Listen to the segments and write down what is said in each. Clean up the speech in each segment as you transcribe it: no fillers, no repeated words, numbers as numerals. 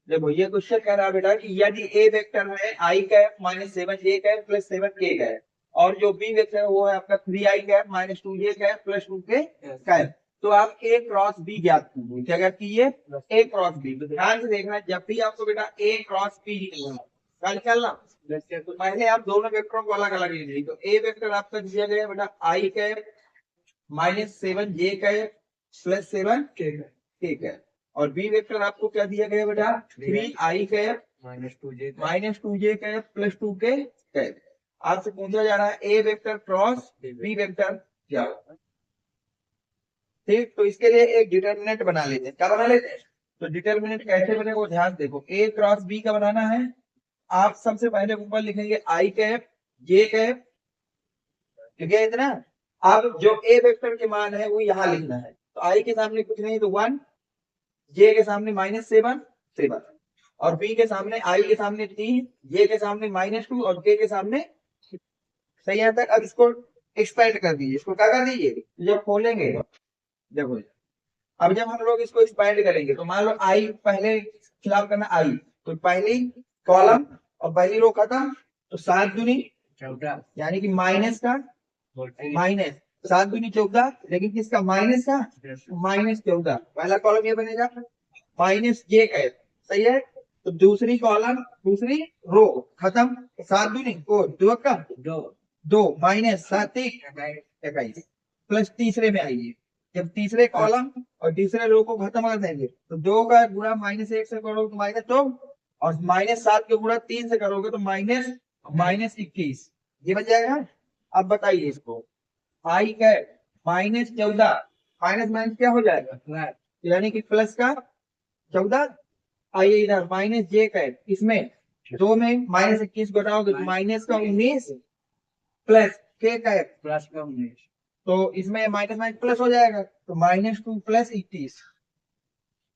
देखो ये क्वेश्चन कह रहा है बेटा कि यदि ए वेक्टर है I cap minus 7j cap plus 7k cap, और जो बी वेक्टर है वो है आपका 3i cap minus 2j cap plus 2k cap, तो आप ए क्रॉस बी ज्ञात कीजिए। क्या ज्ञात कीजिए? ए क्रॉस बी। तो ध्यान से देखना, जब भी आपको बेटा ए क्रॉस बी निकलना निकलना, तो पहले आप दोनों वेक्टरों को अलग अलग लीजिए। तो ए वेक्टर आपका दिया गया बेटा I cap minus 7j cap plus 7k cap, और बी वेक्टर आपको क्या दिया गया बेटा? 3i cap minus 2j cap plus 2k cap. आपसे पूछा जा रहा है A vector cross B vector क्या होगा। ठीक, तो इसके लिए एक डिटर्मिनेंट बना लेते हैं। क्या बना लेते हैं? तो डिटर्मिनेंट कैसे बनेगा वो ध्यान देखो। ए क्रॉस बी का बनाना है, आप सबसे पहले ऊपर लिखेंगे आई कैप जे कैप, ठीक है इतना। अब जो ए वेक्टर के मान है वो यहाँ लिखना है। तो आई के सामने कुछ नहीं तो 1, जे के सामने माइनस 7 और बी के सामने आई के सामने 3, जे के सामने -2 और के सामने। सही है तक। अब इसको एक्सपेंड कर दीजिए। इसको क्या कर दीजिए? जब खोलेंगे देखो, अब जब हम लोग इसको एक्सपेंड करेंगे तो मान लो आई पहले फिलहाल करना आई, तो पहली कॉलम और पहली रो खत्म, तो 7 दूनी 14, यानी कि माइनस का माइनस 7 दूनी 14, लेकिन किसका? माइनस का -14। पहला कॉलम ये बनेगा -j कैप। सही है। तो दूसरी कॉलम दूसरी रो खत्म, 7 दूनी दो का दो माइनस 7 21, प्लस तीसरे में आइए। जब तीसरे कॉलम और तीसरे रो को खत्म कर देंगे तो 2 का गुणा -1 से करोगे तो -2, और -7 के गुणा 3 से करोगे तो -21, ये बच जाएगा। अब बताइए इसको, आई कैप -14 माइनस माइनस क्या हो जाएगा? यानी कि प्लस का 14। आइए इधर -j कैप, इसमें 2 में -21 घटाओगे तो -19 प्लस k कैप प्लस का 19, तो इसमें माइनस माइनस प्लस हो जाएगा तो -2 प्लस 21।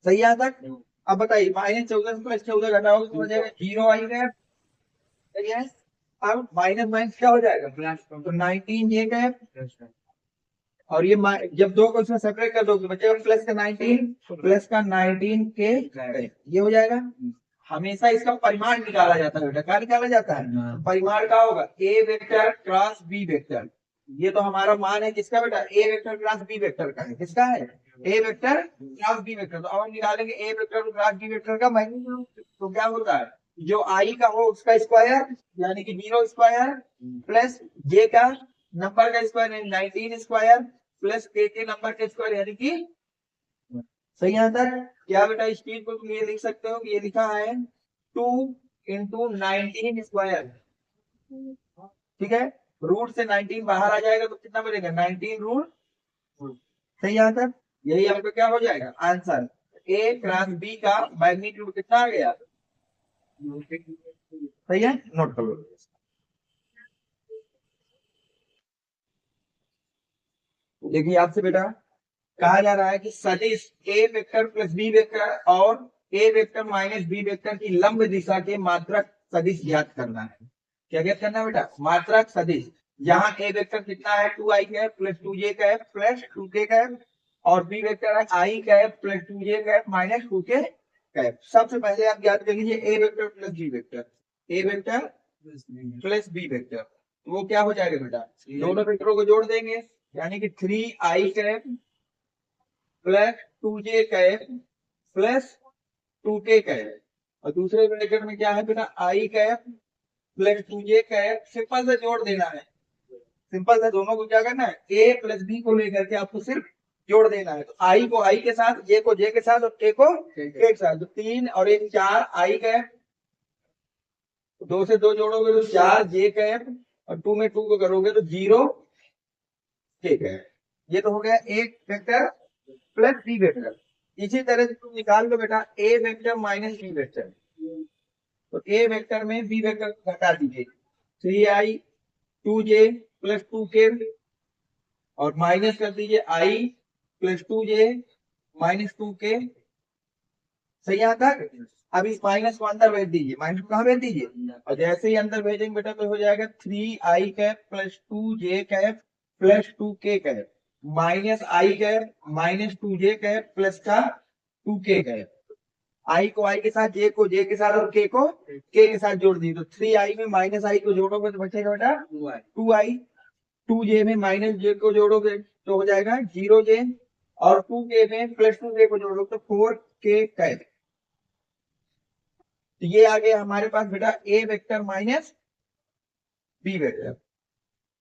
सही है तक। अब बताइए -14 से प्लस 14 घटाओगे तो हो जाएगा 0i कैप। सही है। अब माइनस माइनस क्या हो जाएगा? प्लस, तो 19j कैप, और ये जब दो को इसमें सेपरेट कर दोगे बचेगा प्लस का 19, प्लस का 19k, ये हो जाएगा। हमेशा इसका परिमाण निकाला जाता है बेटा। क्या निकाला जाता है? परिमाण का होगा ए वेक्टर क्रॉस बी वेक्टर। ये तो हमारा मान है किसका बेटा? ए वेक्टर क्रॉस बी वेक्टर का है। किसका है? A vector cross B vector. तो अब हम निकालेंगे ए वेक्टर क्रॉस बी वेक्टर का मैग्नीट्यूड। तो क्या होता है? जो आई का हो उसका स्क्वायर, यानी कि 0 स्क्वायर, प्लस जे का नंबर का स्क्वायर यानी 19 स्क्वायर, प्लस के नंबर के स्क्वायर यानी कि। सही आंसर क्या बेटा? इस चीज को तुम ये लिख सकते हो कि ये लिखा है 2 × 19 स्क्वायर। ठीक है। रूट से 19 बाहर आ जाएगा तो कितना बनेगा? 19 रूट। सही आंसर, यही आपका क्या हो जाएगा आंसर। ए क्रॉस बी का मैग्नीट्यूड कितना आ गया? सही है, नोट कर लो। देखिए आपसे बेटा कहा जा रहा है कि सदिश ए वेक्टर प्लस बी वेक्टर और ए वेक्टर माइनस बी वेक्टर की लंब दिशा के मात्रक सदिश ज्ञात करना है। क्या ज्ञात करना है बेटा? मात्रक सदिश। जहां ए वेक्टर कितना है? 2i cap plus 2j cap plus 2k cap, और बी वेक्टर है I cap plus 2j cap minus 2k cap. सबसे पहले आप ज्ञात कर लीजिए A vector plus B vector. A vector plus B vector, तो वो क्या हो जाएगा बेटा? दोनों वेक्टरों को जोड़ देंगे, यानी कि 3i cap plus 2j cap plus 2k cap, और दूसरे ब्रैकेट में क्या है बेटा? I cap plus 2j cap. Simple से जोड़ देना है। सिंपल से दोनों को क्या करना है? ए प्लस बी को लेकर के आपको सिर्फ जोड़ देना है। तो आई को आई के साथ, जे को जे के साथ और के को के के साथ, तो 3 और 1 4 आई कैप, 2 से 2 जोड़ोगे तो 4j कैप, और 2 में 2 को करोगे तो 0k कैप। ये तो हो गया एक वेक्टर प्लस बी वेक्टर। इसी तरह से तुम निकाल लो बेटा ए वेक्टर माइनस बी वेक्टर। तो ए वेक्टर में बी वेक्टर को घटा दीजिए, 3i 2j प्लस 2k, और माइनस कर दीजिए आई प्लस 2j माइनस 2k। सही यहाँ तक। अब इस माइनस को अंदर भेज दीजिए। माइनस को कहाँ भेज दीजिए? और जैसे ही अंदर भेजेंगे बेटा तो हो जाएगा 3i cap plus 2j cap plus 2k cap minus I cap minus 2j cap plus का 2k कैप। आई को आई के साथ, जे को जे के साथ और के के साथ जोड़ दी। तो 3i में माइनस आई को जोड़ोगे तो बचेगा बेटा 2i। 2j में माइनस जे को जोड़ोगे तो हो जाएगा 0j, और 2k में प्लस 2j को जोड़ोगे तो 4k कैप। तो ये आ गया हमारे पास बेटा ए वेक्टर माइनस बी वेक्टर।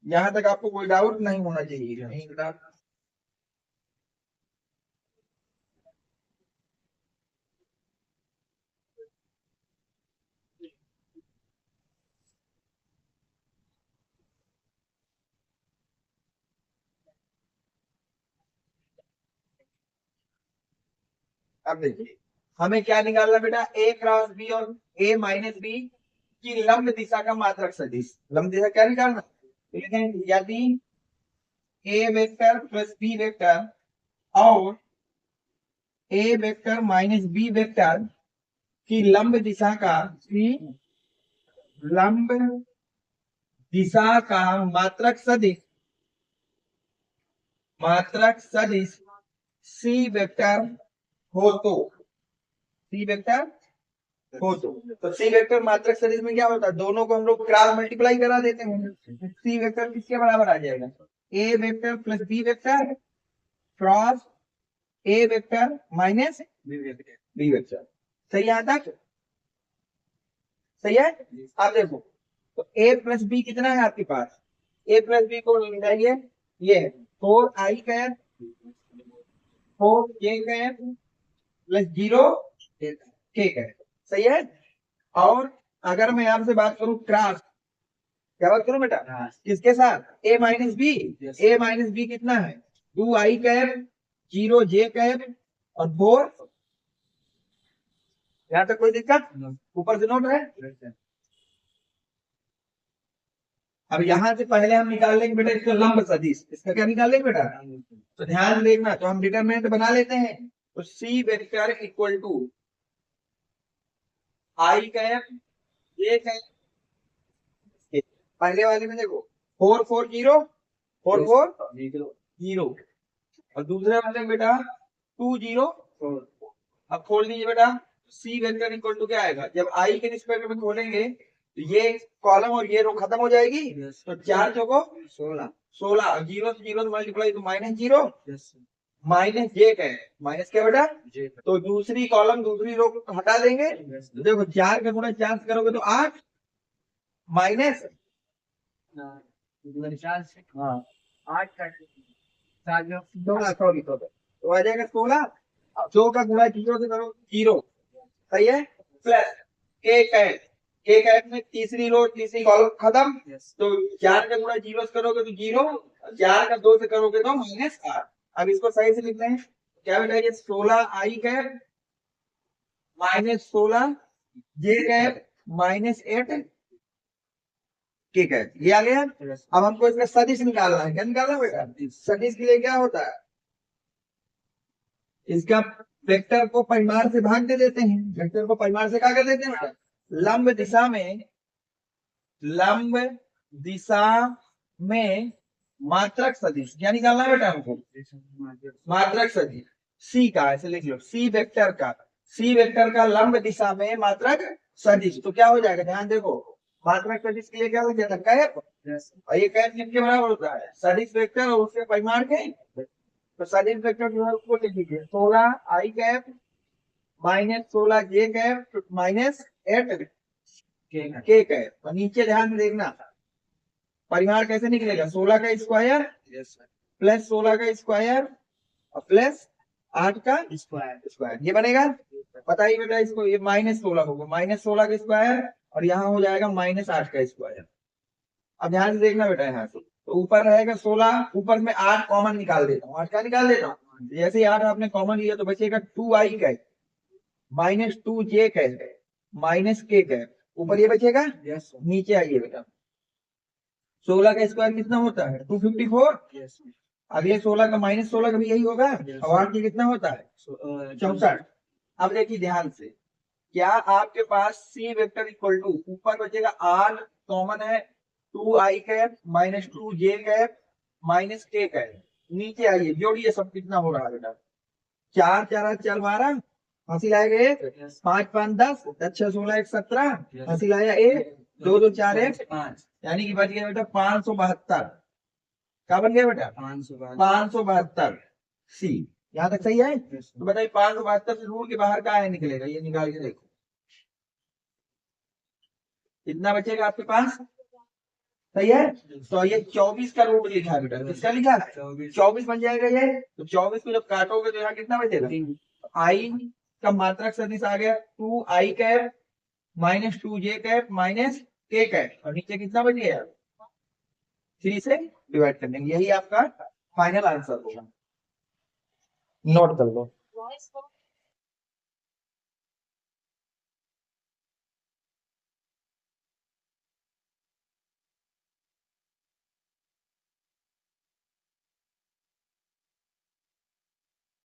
यहां तक आपको कोई डाउट नहीं होना चाहिए। नहीं बेटा, अब देखिए हमें क्या निकालना बेटा, ए क्रॉस बी और ए माइनस बी की लंब दिशा का मात्रक सदिश। लंब दिशा क्या निकालना, लेकिन यदि A vector plus B vector और ए वेक्टर माइनस बी वेक्टर की लंब दिशा का मात्रक सदिश सी वेक्टर हो तो, सी वेक्टर हो तो सी वेक्टर मात्रक सदिश में क्या होता है, दोनों को हम लोग क्रॉस मल्टीप्लाई करा देते हैं। सी वेक्टर किसके बराबर आ जाएगा, A vector plus B vector cross A vector minus B vector. सही है, यहाँ तक सही है। आप देखो तो ए प्लस बी कितना है आपके पास, ए प्लस बी को मिलाइए, ये 4i cap 4j cap plus 0k cap. सही है। और अगर मैं आपसे बात करूं क्रॉस, क्या बात करूं बेटा, किसके साथ, ए माइनस बी। ए माइनस बी कितना है, 2i कैप 0j कैप और 4। यहाँ तक कोई दिक्कत, ऊपर से नोट है। अब यहाँ से पहले हम निकाल लेंगे बेटा इसका लंब सदिश। इसका क्या निकाल लेंगे बेटा, तो ध्यान देखना, तो हम डिटरमिनेंट बना लेते हैं। तो C vector equal to I cap J cap, पहले वाले में देखो 4 4 0 4 4 0, और दूसरे वाले में बेटा 2 0। अब खोल दीजिए बेटा, सी वेक्टर इक्वल टू क्या आएगा, जब आई के रिस्पेक्ट में खोलेंगे तो ये कॉलम और ये रो खत्म हो जाएगी। तो 4 चौको 16, 0 से 0 मल्टीप्लाई तो -0, माइनस जे का है, माइनस क्या बेटा, तो दूसरी कॉलम दूसरी रो को हटा देंगे। तो देखो 4 का गुणा 4 करोगे तो 8 माइनस 8 का सॉरी तो आ जाएगा 16। 2 का गुणा 0 से करो 0। सही है, प्लस के कैप में तीसरी रो तीसरी कॉलम खत्म। तो 4 का गुणा 0 से करोगे तो 0, 4 का 2 से करोगे तो -8। अब इसको सही से लिखते हैं, क्या बेटा, ये 16 आई कैप -16 जे कैप -8 के कैप, ये आ गया। अब हमको इसका सदिश निकालना है। क्या निकालना है बेटा, सदिश के लिए क्या होता है, इसका वेक्टर को परिमाण से भाग दे देते हैं। वेक्टर को परिमाण से क्या कर देते हैं बेटा, लंब दिशा में मात्रक सदिश क्या निकालना है बेटा हमको, मात्रक सदिश सी का, ऐसे लिख लो, सी वेक्टर का लंब दिशा में मात्रक सदिश। तो क्या हो जाएगा, ध्यान देखो, मात्रक सदिश के लिए क्या हो जाता है, कैप, और ये कैप किसके बराबर होता है, सदिश वेक्टर और उसके परिमाण के। तो सदिश वेक्टर जो है उसको लिख लीजिए 16 आई कैप -16 जे कैप -8 के कैप। और नीचे ध्यान में देखना, परिमाण कैसे निकलेगा, 16 का स्क्वायर प्लस 16 का स्क्वायर और प्लस 8 का स्क्वायर, ये बनेगा। बताइए बेटा इसको, ये -16 होगा, -16 का स्क्वायर और यहाँ हो जाएगा -8 का स्क्वायर। अब ध्यान से देखना बेटा, यहाँ से तो ऊपर रहेगा 16, ऊपर में 8 कॉमन निकाल देता हूँ। 8 का निकाल देता हूँ, जैसे 8 आपने कॉमन लिया तो बचेगा 2i cap -2j cap -k cap, ऊपर ये बचेगा। नीचे आइए बेटा, 16 का स्क्वायर कितना होता है 254। अब ये 16 का -16 का भी यही होगा, और 8 की कितना होता है 64। अब देखिए ध्यान से, क्या आपके पास सी वेक्टर इक्वल टू, ऊपर बचेगा 8 कॉमन है 2i cap -2j cap -k cap. नीचे आइए जोड़िए सब, कितना हो रहा है बेटा, 4 4 12 हासिल आएगा 1, 5 5 10, 6 16 1 17, हासिल आया 1, 2 2 4 1 5, यानी कि बच गया बेटा 572। क्या बन गया बेटा? 572 सी। यहाँ तक सही है? तो बताइए 572 से रूट के बाहर का है निकलेगा, ये निकाल के देखो कितना बचेगा आपके पास। सही है? तो ये 24 का रूट लिखा है बेटा, किसका लिखा है? 24 बन जाएगा ये। तो 24 को जब काटोगे तो यहाँ कितना बचेगा? आई का मात्रक सदिश आ गया 2i cap minus 2j cap minus k cap, और नीचे कितना बच गया? 3 से डिवाइड कर देंगे, यही आपका फाइनल आंसर होगा। नोट कर लो।